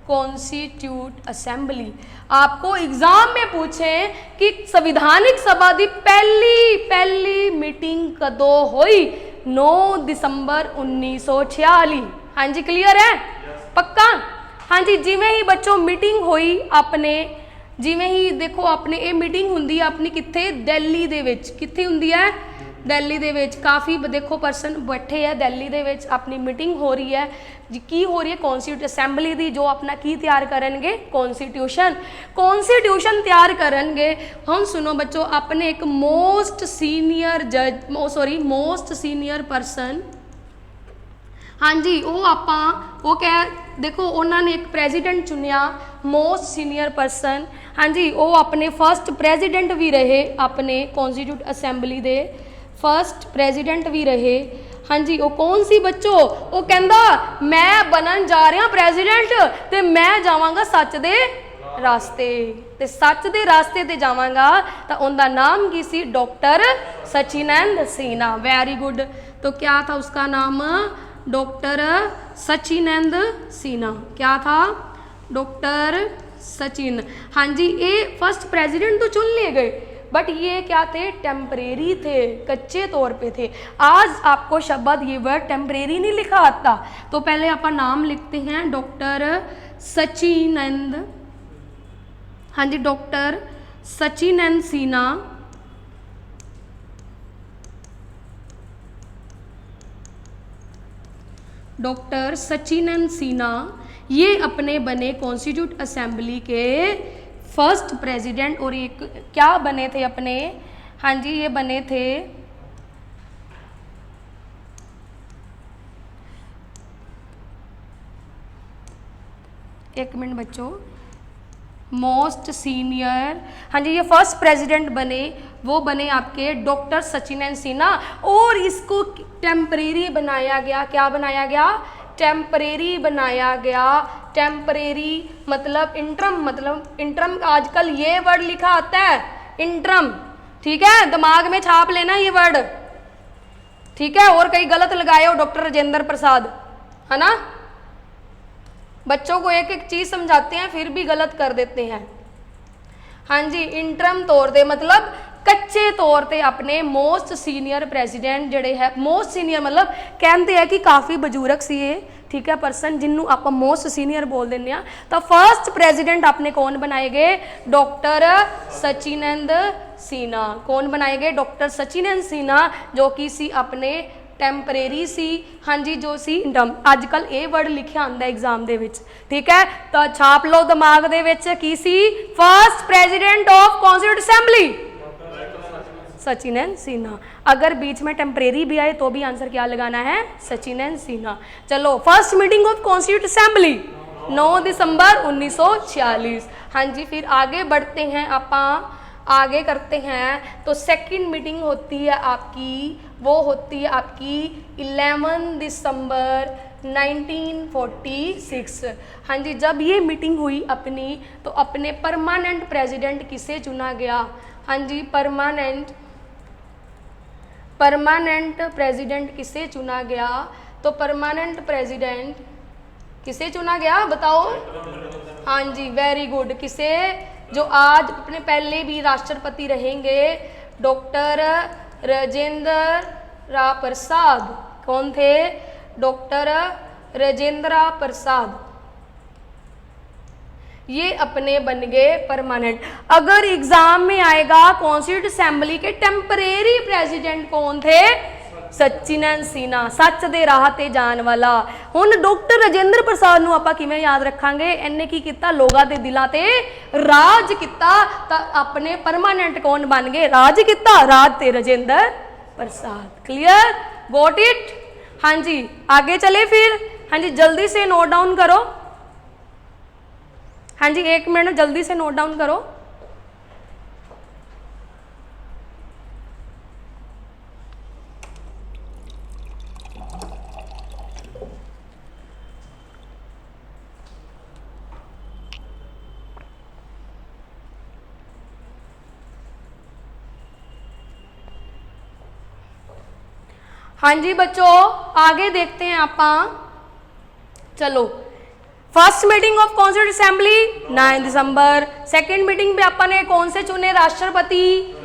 constitute assembly. आपको एग्जाम में पूछें कि संविधानिक सभा की पहली मीटिंग कदों हुई? 9 दिसंबर 1946। हाँ जी, क्लियर है? पक्का? हाँ जी, जिमें ही बच्चों मीटिंग हुई अपने, जिमें ही देखो अपने ये मीटिंग हुंदी है अपनी कित्थे? दिल्ली दे विच। कित्थे हुंदी है? दिल्ली दे विच। काफ़ी देखो पर्सन बैठे है दिल्ली दे विच, अपनी मीटिंग हो रही है जी। की हो रही है? कॉन्स्टिट्यूट असेंबली दी, जो अपना की तैयार करेंगे? कॉन्स्टिट्यूशन तैयार करेंगे। हम सुनो बच्चों, अपने एक मोस्ट सीनियर पर्सन, हाँ जी, वो क्या देखो, उन्होंने एक प्रेजिडेंट चुनिया, मोस्ट सीनियर पर्सन। हाँ जी, वो अपने फर्स्ट प्रेजिडेंट भी रहे, अपने कॉन्स्टिट्यूट असेंबली दे फर्स्ट प्रेजिडेंट भी रहे। हाँ जी, वो कौन सी बच्चों? वो कहता मैं बनन जा रहा प्रेजिडेंट, तो मैं जावांगा सच दे रास्ते, ते सच दे रास्ते ते जावांगा। तो उनका नाम की सी? Doctor Sachinand Sinha. Very good. तो क्या था उसका नाम? डॉक्टर सचिनंद सिन्हा। क्या था? डॉक्टर सचिन। हाँ जी, ये फर्स्ट प्रेसिडेंट तो चुन लिए गए, बट ये क्या थे? टेम्परेरी थे, कच्चे तौर पे थे। आज आपको शब्द ये वर्ड टेम्परेरी नहीं लिखा आता, तो पहले आप नाम लिखते हैं डॉक्टर सचिनंद। हाँ जी, डॉक्टर सचिन सिन्हा, डॉक्टर सचिन सिन्हा ये अपने बने कॉन्स्टिट्यूट असेंबली के फर्स्ट प्रेसिडेंट। और ये क्या बने थे अपने, हाँ जी ये बने थे एक मिनट बच्चों, मोस्ट सीनियर, हाँ जी ये फर्स्ट प्रेसिडेंट बने, वो बने आपके डॉक्टर सचिन सिन्हा। और इसको टेम्परेरी बनाया गया, क्या बनाया गया, टेम्परेरी बनाया गया। टेम्परेरी मतलब इंटरम आजकल ये वर्ड लिखा आता है इंटरम, ठीक है, दिमाग में छाप लेना ये वर्ड, ठीक है। और कहीं गलत लगाए हो डॉक्टर राजेंद्र प्रसाद, है ना, बच्चों को एक एक चीज समझाते हैं फिर भी गलत कर देते हैं। हाँ जी इंटरम तौर पे मतलब कच्चे तौर पे अपने मोस्ट सीनियर प्रेसिडेंट जड़े है, मोस्ट सीनियर मतलब कहते हैं कि काफ़ी बजुर्ग सी है, ठीक है, पर्सन जिन्होंने आप मोस्ट सीनियर बोल देने हैं। तो फर्स्ट प्रेसिडेंट आपने कौन बनाए गए, डॉक्टर सचिन सिन्हा। कौन बनाए गए, डॉक्टर सचिन सिन्हा, जो कि सी अपने टेम्परेरी सी, हाँ जी जो सी इंटरम। अजकल ये वर्ड लिखिया आंदा एग्जाम दे विच, ठीक है, तो छाप लो दिमाग दे विच की सी, first president of constitute assembly Sachin Sinha. अगर बीच में टेम्परेरी भी आए तो भी आंसर क्या लगाना है, सचिन सिन्हा। चलो first meeting of constitute assembly 9 दिसंबर 1946। हाँ जी फिर आगे बढ़ते हैं, आप आगे करते हैं। तो सेकंड मीटिंग होती है आपकी, वो होती है आपकी 11 दिसंबर 1946। हाँ जी जब ये मीटिंग हुई अपनी, तो अपने परमानेंट प्रेसिडेंट किसे चुना गया, हाँ जी परमानेंट प्रेसिडेंट किसे चुना गया, तो परमानेंट प्रेसिडेंट किसे चुना गया बताओ, हाँ जी वेरी गुड, किसे, जो आज अपने पहले भी राष्ट्रपति रहेंगे, डॉक्टर राजेंद्र प्रसाद। कौन थे, डॉक्टर राजेंद्र प्रसाद, ये अपने बन गए परमानेंट। अगर एग्जाम में आएगा कॉन्स्टिट्यूट असेंबली के टेम्परेरी प्रेसिडेंट कौन थे, सचिन सिन्हा, सच दे राह ते जान वाला। हुण डॉक्टर राजेंद्र प्रसाद नूं आपां किवें याद रखांगे, इन्ने की कीता, लोगां दे दिलां ते राज कीता, तां अपने परमानेंट कौन बन गए, राज कीता, राज ते Rajendra Prasad. Clear, got it. हाँ जी आगे चले फिर, हाँ जी जल्दी से नोट डाउन करो, हाँ जी 1 मिनट जल्दी से नोट डाउन करो। हाँ जी बच्चों आगे देखते हैं आप, चलो first meeting of constitute assembly 9 December. Second meeting पे अपने कौन से चुने, राष्ट्रपति,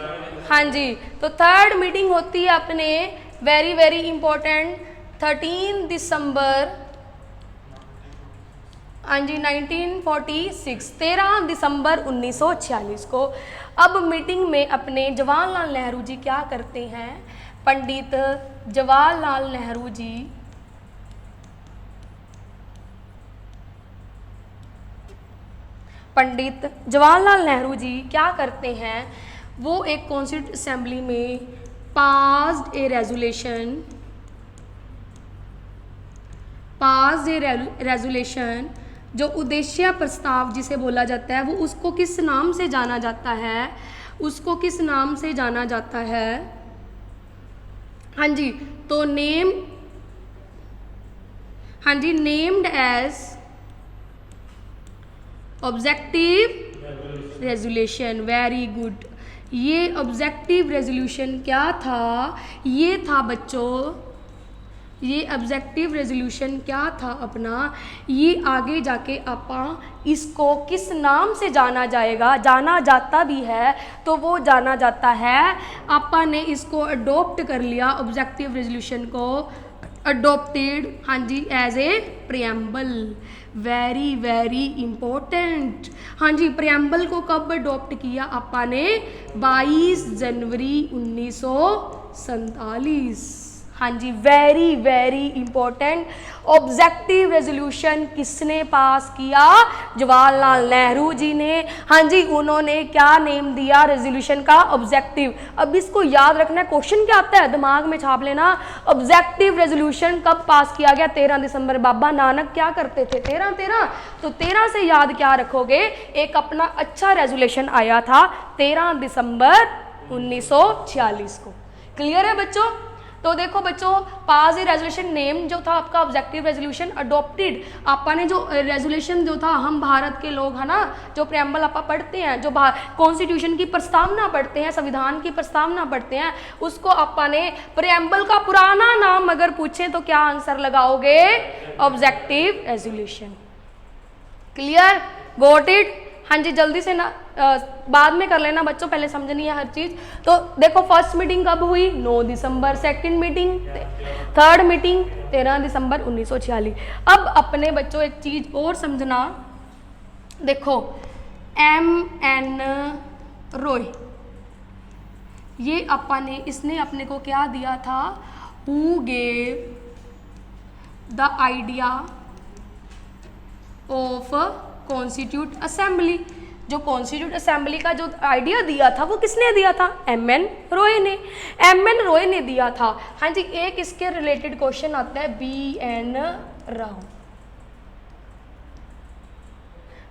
हाँ जी। तो थर्ड मीटिंग होती है अपने वेरी वेरी इंपॉर्टेंट 13 दिसंबर, हाँ जी 1946, 13 दिसंबर 1946 को। अब मीटिंग में अपने जवाहरलाल नेहरू जी क्या करते हैं, पंडित जवाहरलाल नेहरू जी पंडित जवाहरलाल नेहरू जी क्या करते हैं, वो एक कॉन्स्टिट्यूट असेंबली में पास्ड ए रेजोल्यूशन, जो उद्देश्य प्रस्ताव जिसे बोला जाता है, वो उसको किस नाम से जाना जाता है, उसको किस नाम से जाना जाता है, हाँ जी तो named as objective resolution. Very good, ये ऑब्जेक्टिव रेजोल्यूशन क्या था, ये था बच्चों, ये ऑब्जेक्टिव रेजोल्यूशन क्या था अपना, ये आगे जाके आपा इसको किस नाम से जाना जाएगा, जाना जाता भी है तो वो जाना जाता है, आपा ने इसको अडोप्ट कर लिया ऑब्जेक्टिव रेजोल्यूशन को, अडोप्टेड, हाँ जी, as a preamble. Very very important. हाँ जी, प्रियम्बल को कब अडोप्ट किया आपा ने? 22 जनवरी 1947। हाँ जी, very very important. Objective resolution किसने पास किया? जवाहरलाल नेहरू जी ने। हाँ जी, उन्होंने क्या नेम दिया रेजोल्यूशन का? ऑब्जेक्टिव। अब इसको याद रखना, क्वेश्चन क्या आता है दिमाग में छाप लेना। ऑब्जेक्टिव रेजोल्यूशन कब पास किया गया? 13 दिसंबर। बाबा नानक क्या करते थे? 13 तो 13 से याद क्या रखोगे? एक अपना अच्छा रेजोल्यूशन आया था 13 दिसंबर 1946 को। क्लियर है बच्चों? तो देखो बच्चों, पास ए रेजोल्यूशन नेम जो था आपका ऑब्जेक्टिव रेजोल्यूशन। अडोप्टेड, आपा ने जो रेजोल्यूशन जो था, हम भारत के लोग है ना, जो प्रियम्बल आपा पढ़ते हैं, जो कॉन्स्टिट्यूशन की प्रस्तावना पढ़ते हैं, संविधान की प्रस्तावना पढ़ते हैं, उसको आपा ने प्रियम्बल का पुराना नाम अगर पूछे तो क्या आंसर लगाओगे? Objective resolution. Clear? Got it? हाँ जी, जल्दी से ना बाद में कर लेना बच्चों, पहले समझनी है हर चीज। तो देखो, फर्स्ट मीटिंग कब हुई? 9 दिसंबर। सेकंड मीटिंग, थर्ड मीटिंग 13 दिसंबर 1946। अब अपने बच्चों एक चीज और समझना, देखो M.N. रॉय, ये अपा ने, इसने अपने को क्या दिया था? Who gave the idea of constitute assembly. जो कॉन्स्टिट्यूट असेंबली का जो आइडिया दिया था वो किसने दिया था? M.N. रॉय ने। M.N. रॉय ने दिया था। हाँ जी, एक इसके रिलेटेड क्वेश्चन आता है B.N. राव।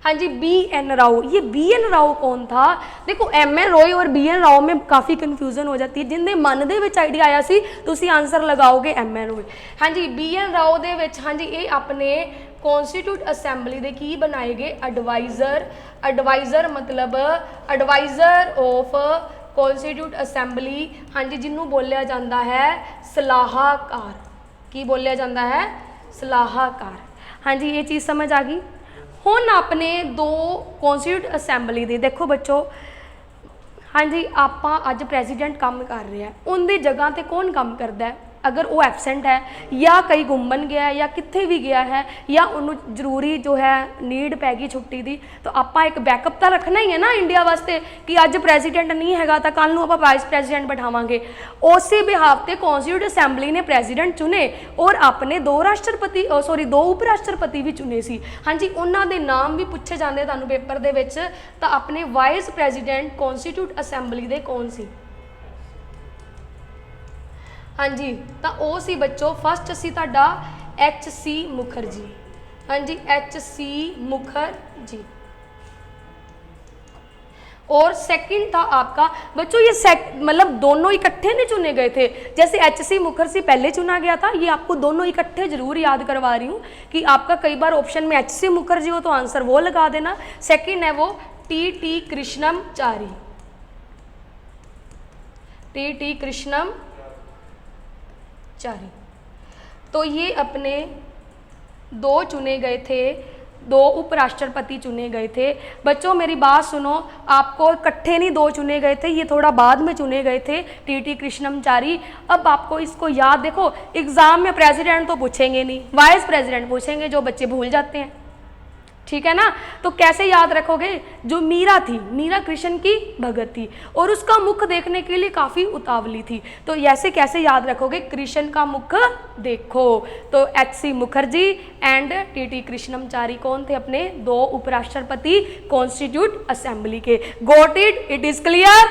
हाँ जी, B.N. राव। ये B.N. राव कौन था? देखो, M.N. रॉय और B.N. राव में काफ़ी कन्फ्यूजन हो जाती है। जिनके मन दे विच आइडिया आया सी तुसी आंसर लगाओगे M.N. रॉय। हाँ जी, B.N. राव दे विच, हाँ जी, ये अपने कॉन्स्टिट्यूट असैम्बली दे की बनाए गए एडवाइजर। एडवाइजर मतलब एडवाइजर ऑफ कॉन्स्टिट्यूट असैम्बली। हाँ जी, जिन्हों बोलिया जाता है सलाहकार। की बोलिया जाता है? सलाहकार। हाँ जी, ये चीज़ समझ आ गई। हुण अपने दो कॉन्स्टिट्यूट असैम्बली दे देखो बच्चों, हाँ जी, आपां अज प्रेजिडेंट काम कर रहे हैं, उनकी जगह ते कौन काम करता है? अगर वो एबसेंट है या कहीं घूमन गया है या कित्थे भी गया है या उन्होंने जरूरी जो है नीड पै गई छुट्टी की, तो आपां एक बैकअप तो रखना ही है ना इंडिया वास्ते कि अज प्रेजिडेंट नहीं हैगा तो कल नूं आपां वाइस प्रेजिडेंट बिठावांगे। उस बिहाफ ते कॉन्स्टिट्यूट असैम्बली ने प्रेजिडेंट चुने और अपने 2 राष्ट्रपति दो उप राष्ट्रपति भी चुने सी। हाँ जी, उन्हां दे नाम भी पूछे जाते तुहानूं पेपर दे विच। तो अपने वाइस प्रेजिडेंट कॉन्स्टिट्यूट असैम्बली दे कौन सी? हाँ जी, तो वो सी बच्चों, फस्ट सी तुहाडा H.C. मुखर्जी। हाँ जी, H.C. मुखर्जी। और सेकंड था आपका बच्चों, ये मतलब दोनों इकट्ठे नहीं चुने गए थे। जैसे H.C. मुखर्जी पहले चुना गया था, ये आपको दोनों इकट्ठे जरूर याद करवा रही हूँ कि आपका कई बार ऑप्शन में H.C. मुखर्जी हो तो आंसर वो लगा देना। सेकंड है वो T.T. कृष्णमाचारी। T.T. कृष्णमाचारी। तो ये अपने 2 चुने गए थे, 2 उपराष्ट्रपति चुने गए थे। बच्चों मेरी बात सुनो, आपको इकट्ठे नहीं 2 चुने गए थे, ये थोड़ा बाद में चुने गए थे, T.T. कृष्णमाचारी। अब आपको इसको याद, देखो एग्जाम में प्रेसिडेंट तो पूछेंगे नहीं, वाइस प्रेसिडेंट पूछेंगे, जो बच्चे भूल जाते हैं, ठीक है ना। तो कैसे याद रखोगे? जो मीरा थी, मीरा कृष्ण की भगत थी और उसका मुख देखने के लिए काफ़ी उतावली थी, तो ऐसे कैसे याद रखोगे? कृष्ण का मुख देखो। तो H.C. Mukherjee and T.T. Krishnamachari कौन थे? अपने 2 उपराष्ट्रपति कॉन्स्टिट्यूट असेंबली के। Got it? It is clear?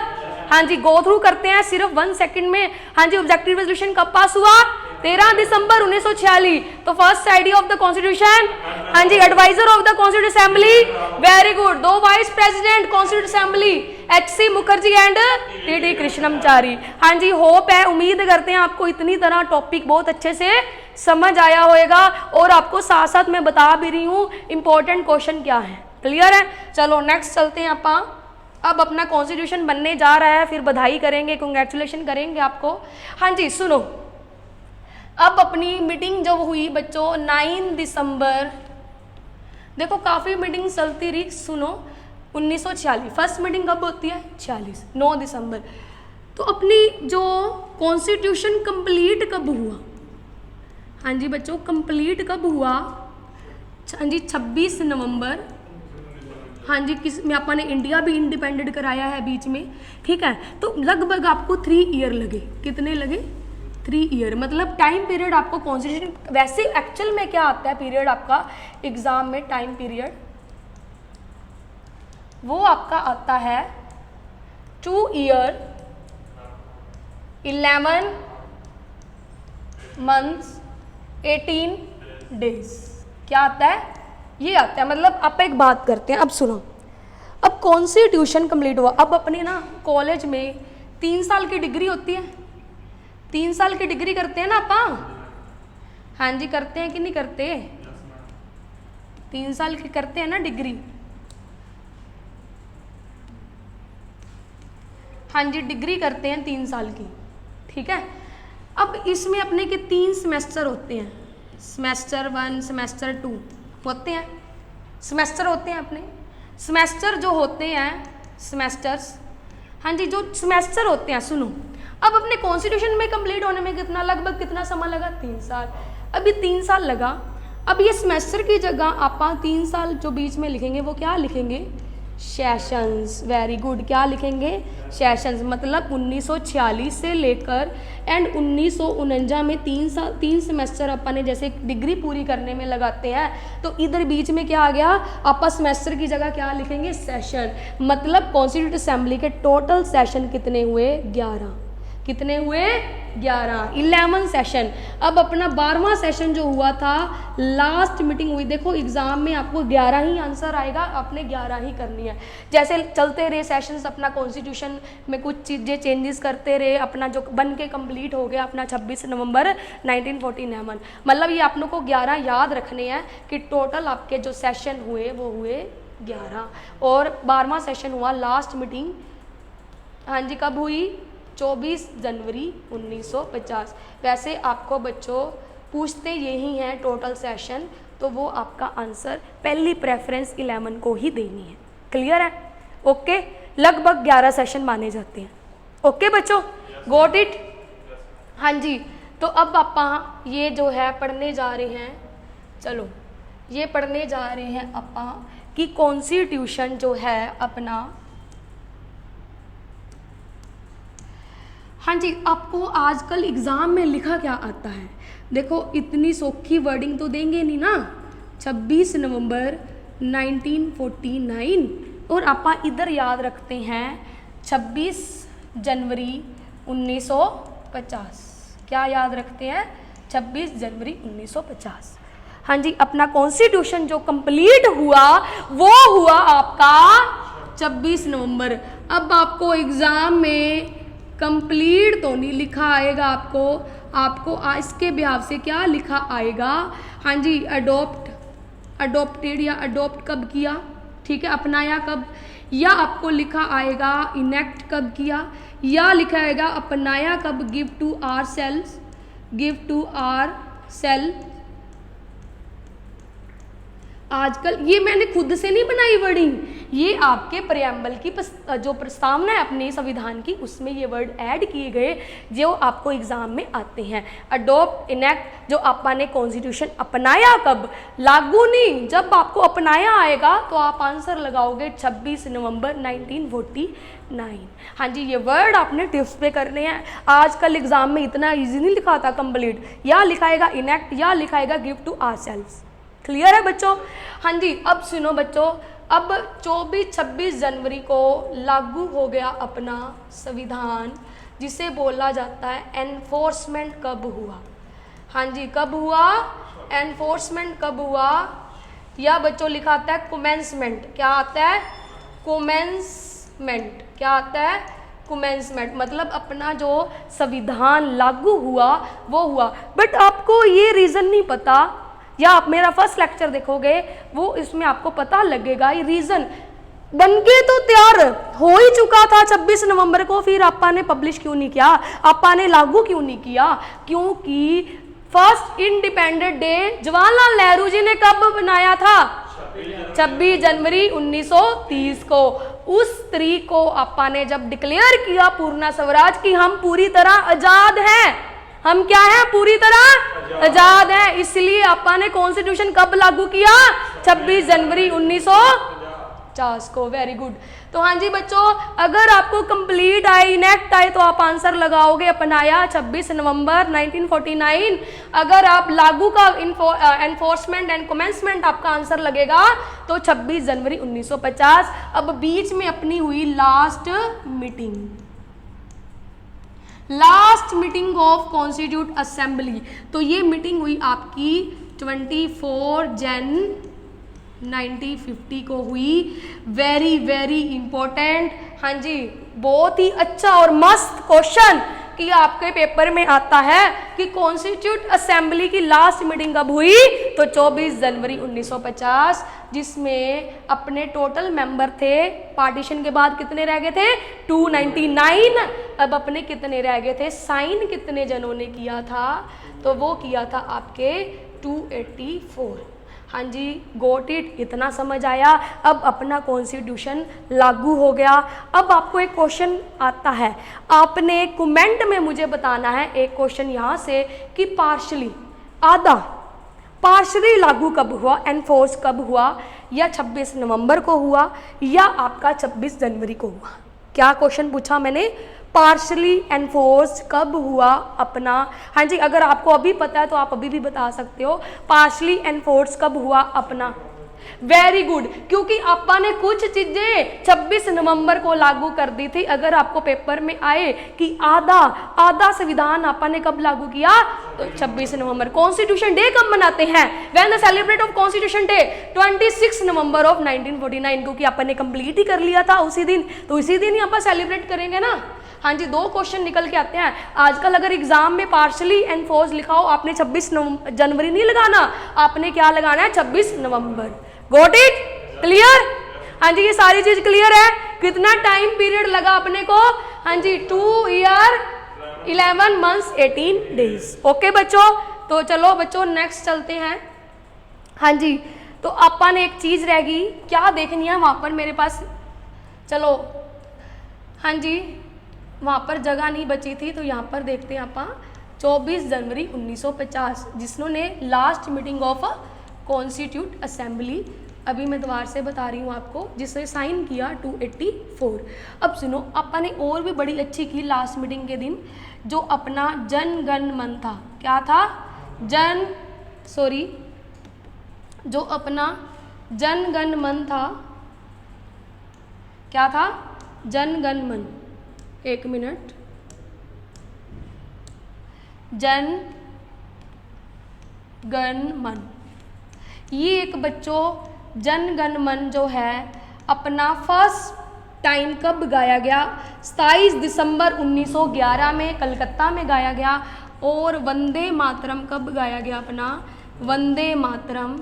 हाँ जी, गो थ्रू करते हैं सिर्फ 1 सेकंड में। हाँ जी, ऑब्जेक्टिव रेजोल्यूशन कब पास हुआ? 13 दिसंबर 1946। तो first idea of the constitution, हाँ जी, adviser of the constitute assembly, very good. 2 vice president constitute assembly, H.C. Mukherjee and T.T. Krishnamachari. हाँ जी, होप है, उम्मीद करते हैं आपको इतनी तरह टॉपिक बहुत अच्छे से समझ आया होगा और आपको साथ साथ मैं बता भी रही हूँ इंपॉर्टेंट क्वेश्चन क्या है। क्लियर है? चलो नेक्स्ट चलते हैं अपा। अब अपना कॉन्स्टिट्यूशन बनने जा रहा है, फिर बधाई करेंगे, कंग्रेचुलेशन करेंगे आपको। हाँ जी, सुनो, अब अपनी मीटिंग जब हुई बच्चों 9 दिसंबर, देखो काफ़ी मीटिंग चलती रही, सुनो 1946। फर्स्ट मीटिंग कब होती है? 46, 9 दिसंबर। तो अपनी जो कॉन्स्टिट्यूशन कंप्लीट कब हुआ? हाँ जी बच्चों, कंप्लीट कब हुआ? हाँ जी 26 नवंबर। हाँ जी, किस में अपन ने इंडिया भी इंडिपेंडेंट कराया है बीच में, ठीक है। तो लगभग आपको 3 ईयर लगे। कितने लगे? 3 ईयर। मतलब टाइम पीरियड आपको कॉन्स्टिट्यूशन, वैसे एक्चुअल में क्या आता है पीरियड आपका एग्जाम में, टाइम पीरियड वो आपका आता है 2 ईयर 11 मंथ्स 18 डेज। क्या आता है? ये आता है। मतलब आप एक बात करते हैं, अब सुनो, अब कॉन्स्टिट्यूशन कंप्लीट हुआ, अब अपने ना कॉलेज में 3 साल की डिग्री होती है, 3 साल की डिग्री करते हैं ना अपन। हाँ जी, करते हैं कि नहीं करते? 3 साल की करते हैं ना डिग्री। हाँ जी, डिग्री करते हैं 3 साल की, ठीक है। अब इसमें अपने के 3 सेमेस्टर होते हैं, सेमेस्टर 1 सेमेस्टर 2 होते हैं, सेमेस्टर होते हैं अपने। सेमेस्टर जो होते हैं, सेमेस्टर्स, हाँ जी, जो सेमेस्टर होते हैं, सुनो, अब अपने कॉन्स्टिट्यूशन में कंप्लीट होने में कितना लगभग कितना समय लगा? 3 साल। अभी 3 साल लगा। अब ये सेमेस्टर की जगह आप 3 साल जो बीच में लिखेंगे वो क्या लिखेंगे? सेशंस। Very good. क्या लिखेंगे? सेशंस। मतलब 1946 से लेकर एंड 1949 में 3 सेमेस्टर अपन ने जैसे डिग्री पूरी करने में लगाते हैं, तो इधर बीच में क्या आ गया? आप सेमेस्टर की जगह क्या लिखेंगे? सेशन। मतलब कॉन्स्टिट्यूट असेंबली के टोटल सेशन कितने हुए? 11। कितने हुए? 11 सेशन। अब अपना 12वां सेशन जो हुआ था, लास्ट मीटिंग हुई। देखो एग्जाम में आपको 11 ही आंसर आएगा, आपने 11 ही करनी है। जैसे चलते रहे सेशंस, अपना कॉन्स्टिट्यूशन में कुछ चीज़ें चेंजेस करते रहे, अपना जो बन के कंप्लीट हो गया अपना 26 नवंबर 1949। मतलब ये आप लोग को 11 याद रखने हैं कि टोटल आपके जो सेशन हुए वो हुए 11। और 12वां सेशन हुआ, लास्ट मीटिंग, हाँ जी, कब हुई? 24 जनवरी 1950। वैसे आपको बच्चों पूछते यही हैं टोटल सेशन, तो वो आपका आंसर पहली प्रेफरेंस 11 को ही देनी है। क्लियर है? ओके। लगभग 11 सेशन माने जाते हैं। ओके बच्चों, गॉट इट? हाँ जी। तो अब आप ये जो है पढ़ने जा रहे हैं, चलो ये पढ़ने जा रहे हैं आप कि कॉन्स्टिट्यूशन जो है अपना, हाँ जी, आपको आजकल एग्ज़ाम में लिखा क्या आता है? देखो इतनी सौखी वर्डिंग तो देंगे नहीं ना। 26 नवंबर 1949 और आप इधर याद रखते हैं 26 जनवरी 1950। क्या याद रखते हैं? 26 जनवरी 1950। हाँ जी, अपना कॉन्स्टिट्यूशन जो कंप्लीट हुआ वो हुआ आपका 26 नवंबर। अब आपको एग्ज़ाम में कंप्लीट तो नहीं लिखा आएगा, आपको इसके बिहाव से क्या लिखा आएगा? हाँ जी, अडोप्टेड या अडोप्ट कब किया, ठीक है, अपनाया कब, या आपको लिखा आएगा इनेक्ट कब किया, या लिखा आएगा अपनाया कब, give to ourselves, give to ourselves. आजकल ये मैंने खुद से नहीं बनाई वर्डिंग, ये आपके प्रियम्बल की जो प्रस्तावना है अपने संविधान की, उसमें ये वर्ड ऐड किए गए जो आपको एग्जाम में आते हैं। अडोप्ट, इनेक्ट, जो आपने कॉन्स्टिट्यूशन अपनाया कब, लागू नहीं, जब आपको अपनाया आएगा तो आप आंसर लगाओगे 26 नवंबर 1949। हाँ जी, ये वर्ड आपने टिप्स पे करने हैं। आजकल एग्जाम में इतना ईजी नहीं लिखा था कंप्लीट, या लिखाएगा इनेक्ट या लिखाएगा गिव टू आवरसेल्व्स। क्लियर है बच्चों? हाँ जी, अब सुनो बच्चों, अब 24-26 जनवरी को लागू हो गया अपना संविधान, जिसे बोला जाता है एनफोर्समेंट कब हुआ। हाँ जी, कब हुआ? एनफोर्समेंट कब हुआ? या बच्चों लिखा आता है कमेंसमेंट। क्या आता है? कमेंसमेंट। क्या आता है? कमेंसमेंट। मतलब अपना जो संविधान लागू हुआ वो हुआ। बट आपको ये रीज़न नहीं पता, या आप मेरा फर्स्ट लेक्चर देखोगे वो इसमें आपको पता लगेगा ये रीज़न। बनके तो तैयार हो ही चुका था 26 नवंबर को, फिर आपा ने पब्लिश क्यों नहीं किया, आपा ने लागू क्यों नहीं किया? क्योंकि first independent day Jawaharlal Nehru ji ने कब बनाया था? 26 जनवरी 1930 को। उस तारीख को आपा ने जब डिक्लेयर किया पूर्ण स्वराज की हम पूरी तरह आज़ाद हैं, हम क्या हैं, पूरी तरह आजाद हैं। इसलिए आपा ने कॉन्स्टिट्यूशन कब लागू किया, 26 जनवरी 1950 को। Very good. तो हाँ जी बच्चों, अगर आपको कंप्लीट आए, इनेक्ट आए, तो आप आंसर लगाओगे अपनाया 26 नवंबर 1949। अगर आप लागू का एनफोर्समेंट एंड कमेंसमेंट आपका आंसर लगेगा तो 26 जनवरी 1950। अब बीच में अपनी हुई last meeting of constitute assembly. तो ये मीटिंग हुई आपकी 24 जन 1950 को हुई। Very very important. हाँ जी, बहुत ही अच्छा और मस्त क्वेश्चन कि आपके पेपर में आता है कि कॉन्स्टिट्यूट असेंबली की लास्ट मीटिंग कब हुई, तो 24 जनवरी 1950, जिसमें अपने टोटल मेंबर थे, पार्टीशन के बाद कितने रह गए थे, 299। अब अपने कितने रह गए थे, साइन कितने जनों ने किया था, तो वो किया था आपके 284। हाँ जी, गोट इट, इतना समझ आया। अब अपना कॉन्स्टिट्यूशन लागू हो गया। अब आपको एक क्वेश्चन आता है, आपने कमेंट में मुझे बताना है एक क्वेश्चन यहाँ से कि पार्शली, आधा पार्शली लागू कब हुआ, एनफोर्स कब हुआ, या 26 नवंबर को हुआ या आपका 26 जनवरी को हुआ। क्या क्वेश्चन पूछा मैंने, पार्शली एनफोर्स कब हुआ अपना। हाँ जी, अगर आपको अभी पता है तो आप अभी भी बता सकते हो, पार्शली एनफोर्स कब हुआ अपना। वेरी गुड, क्योंकि आपा ने कुछ चीजें 26 नवंबर को लागू कर दी थी। अगर आपको पेपर में आए कि आधा संविधान आपा ने कब लागू किया, तो 26 नवंबर। कॉन्स्टिट्यूशन डे कब मनाते हैं, when the celebrate of constitution day, 26 November of 1949, क्योंकि आपा ने कंप्लीट ही कर लिया था उसी दिन, तो इसी दिन ही आपा सेलिब्रेट करेंगे ना। हाँ जी, 2 क्वेश्चन निकल के आते हैं आजकल। अगर एग्जाम में पार्शली एनफोर्स लिखा हो, आपने 26 जनवरी नहीं लगाना, आपने क्या लगाना है, 26 नवंबर। Got it, clear. हाँ जी, ये सारी चीज क्लियर है। कितना टाइम पीरियड लगा अपने को, हाँ जी, 2 ईयर 11 मंथ्स 18 डेज। ओके बच्चों, तो चलो बच्चों नेक्स्ट चलते हैं। हाँ जी, तो आपा ने एक चीज रह गई, क्या देखनी है वहां पर मेरे पास, चलो। हाँ जी, वहाँ पर जगह नहीं बची थी, तो यहाँ पर देखते हैं आपा 24 जनवरी 1950, जिसने last meeting of constitute assembly. अभी मैं दोबारा से बता रही हूँ आपको, जिसने साइन किया 284। अब सुनो, आपा ने और भी बड़ी अच्छी की लास्ट मीटिंग के दिन, जो अपना जन गण मन था। क्या था, जो अपना जन गण मन था, क्या था, जन गण मन, एक मिनट, जन गण मन। ये एक बच्चों जन गण मन जो है अपना फर्स्ट टाइम कब गाया गया, 27 दिसंबर 1911 में कलकत्ता में गाया गया। और वंदे मातरम कब गाया गया अपना, वंदे मातरम,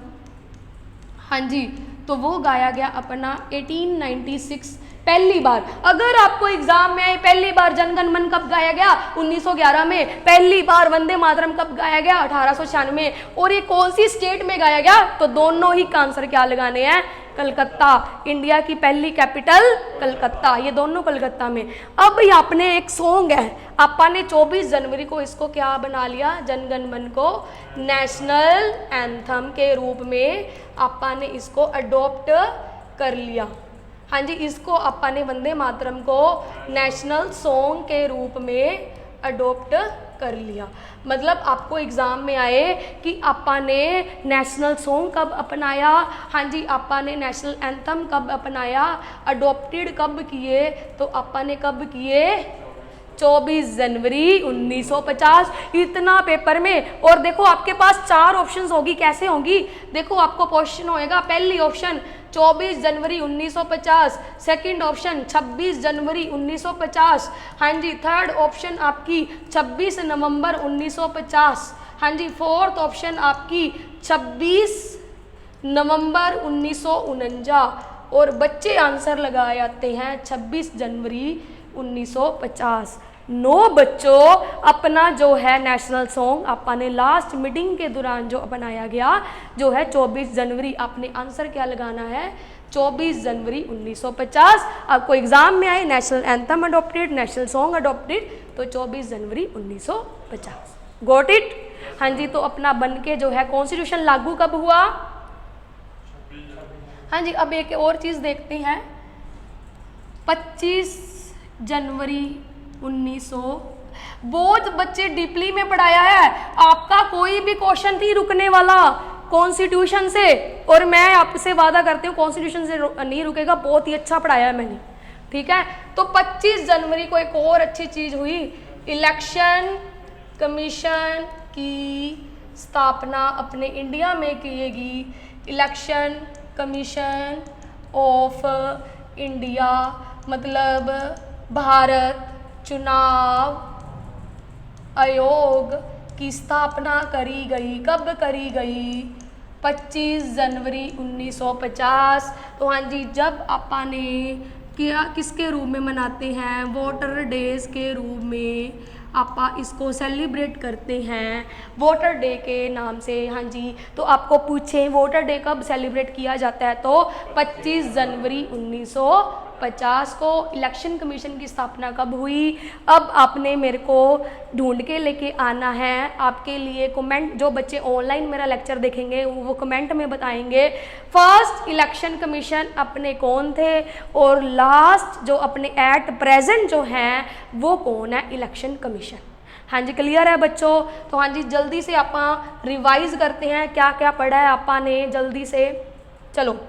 हाँ जी, तो वो गाया गया अपना 1896 पहली बार। अगर आपको एग्जाम में आए पहली बार जनगण मन कब गाया गया, 1911 में, पहली बार वंदे मातरम कब गाया गया, 1896, और ये कौन सी स्टेट में गाया गया, तो दोनों ही का आंसर क्या लगाने हैं, कलकत्ता। इंडिया की पहली कैपिटल कलकत्ता, ये दोनों कलकत्ता में। अब ये आपने एक सॉन्ग है, आपा ने 24 जनवरी को इसको क्या बना लिया, जनगण मन को नेशनल एंथम के रूप में आपा ने इसको अडॉप्ट कर लिया। हाँ जी, इसको आपा ने वंदे मातरम को नेशनल सॉन्ग के रूप में अडॉप्ट कर लिया। मतलब आपको एग्जाम में आए कि आपा ने नेशनल सॉन्ग कब अपनाया, हाँ जी, आपा ने नेशनल एंथम कब अपनाया, अडॉप्टेड कब किए, तो आपा ने कब किए, 24 जनवरी 1950। इतना पेपर में। और देखो आपके पास 4 ऑप्शंस होगी, कैसे होंगी, देखो आपको क्वेश्चन होएगा, पहली ऑप्शन 24 जनवरी 1950, सेकंड ऑप्शन 26 जनवरी 1950, हाँ जी, थर्ड ऑप्शन आपकी 26 नवंबर 1950, हाँ जी, फोर्थ ऑप्शन आपकी 26 नवंबर 1949, और बच्चे आंसर लगा जाते हैं 26 जनवरी 1950। 9 बच्चों, अपना जो है नेशनल सॉन्ग आपा ने लास्ट मीटिंग के दौरान जो अपनाया गया जो है 24 जनवरी, आपने आंसर क्या लगाना है, 24 जनवरी 1950। आपको एग्जाम में आए national anthem adopted, national song adopted, तो 24 जनवरी 1950। Got it. हाँ जी, तो अपना बन के जो है कॉन्स्टिट्यूशन लागू कब हुआ? हाँ जी, अब एक और चीज़ देखते हैं, 25 जनवरी 1900। बहुत बच्चे डीपली में पढ़ाया है, आपका कोई भी क्वेश्चन नहीं रुकने वाला कॉन्स्टिट्यूशन से, और मैं आपसे वादा करती हूँ कॉन्स्टिट्यूशन से नहीं रुकेगा, बहुत ही अच्छा पढ़ाया है मैंने, ठीक है। तो 25 जनवरी को एक और अच्छी चीज़ हुई, इलेक्शन कमीशन की स्थापना अपने इंडिया में किएगी, इलेक्शन कमीशन ऑफ इंडिया, मतलब भारत चुनाव आयोग की स्थापना करी गई। कब करी गई? 25 जनवरी 1950। तो हाँ जी, जब आपा ने क्या किसके रूप में मनाते हैं? वोटर डेज के रूप में आपा इसको सेलिब्रेट करते हैं, वोटर डे के नाम से। हाँ जी, तो आपको पूछें वोटर डे कब सेलिब्रेट किया जाता है, तो 25 जनवरी 1950 को। इलेक्शन कमीशन की स्थापना कब हुई? अब आपने मेरे को ढूंढ के लेके आना है, आपके लिए कमेंट, जो बच्चे ऑनलाइन मेरा लेक्चर देखेंगे वो कमेंट में बताएंगे फर्स्ट इलेक्शन कमीशन अपने कौन थे, और लास्ट जो अपने एट प्रेजेंट जो हैं वो कौन है, इलेक्शन कमीशन। हाँ जी, क्लियर है बच्चों? तो हाँ जी, जल्दी से आप रिवाइज करते हैं क्या क्या पढ़ा है आपा ने, जल्दी से चलो।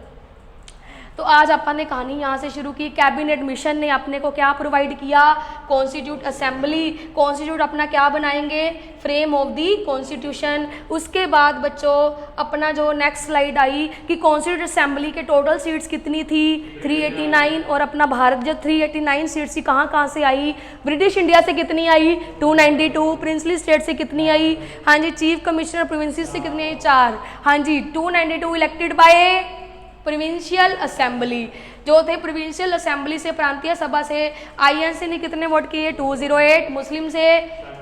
तो आज अपन ने कहानी यहाँ से शुरू की। कैबिनेट मिशन ने अपने को क्या प्रोवाइड किया? Constitute assembly. कॉन्स्टिट्यूट अपना क्या बनाएंगे? Frame of the constitution. उसके बाद बच्चों अपना जो नेक्स्ट स्लाइड आई कि कॉन्स्टिट्यूट असेंबली के टोटल सीट्स कितनी थी? 389। और अपना भारत जो 389 सीट्स थी कहाँ से आई? ब्रिटिश इंडिया से कितनी आई? 292। प्रिंसली स्टेट से कितनी आई? हाँ जी, चीफ कमिश्नर प्रोविंसेस से कितनी आई? 4। हाँ जी, 292 इलेक्टेड बाय प्रोविंशियल असेंबली, जो थे प्रोविंशियल असेंबली से, प्रांतीय सभा से। आईएनसी ने कितने वोट किए? 208। मुस्लिम से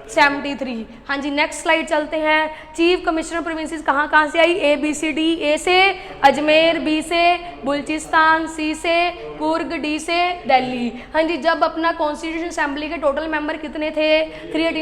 73। हाँ जी, नेक्स्ट स्लाइड चलते हैं। चीफ कमिश्नर प्रोविंसेस कहाँ से आई? ABCD। ए से अजमेर, बी से बलूचिस्तान, सी से कुर्ग, डी से दिल्ली। हाँ जी, जब अपना कॉन्स्टिट्यूशन असेंबली के टोटल मेंबर कितने थे? 389।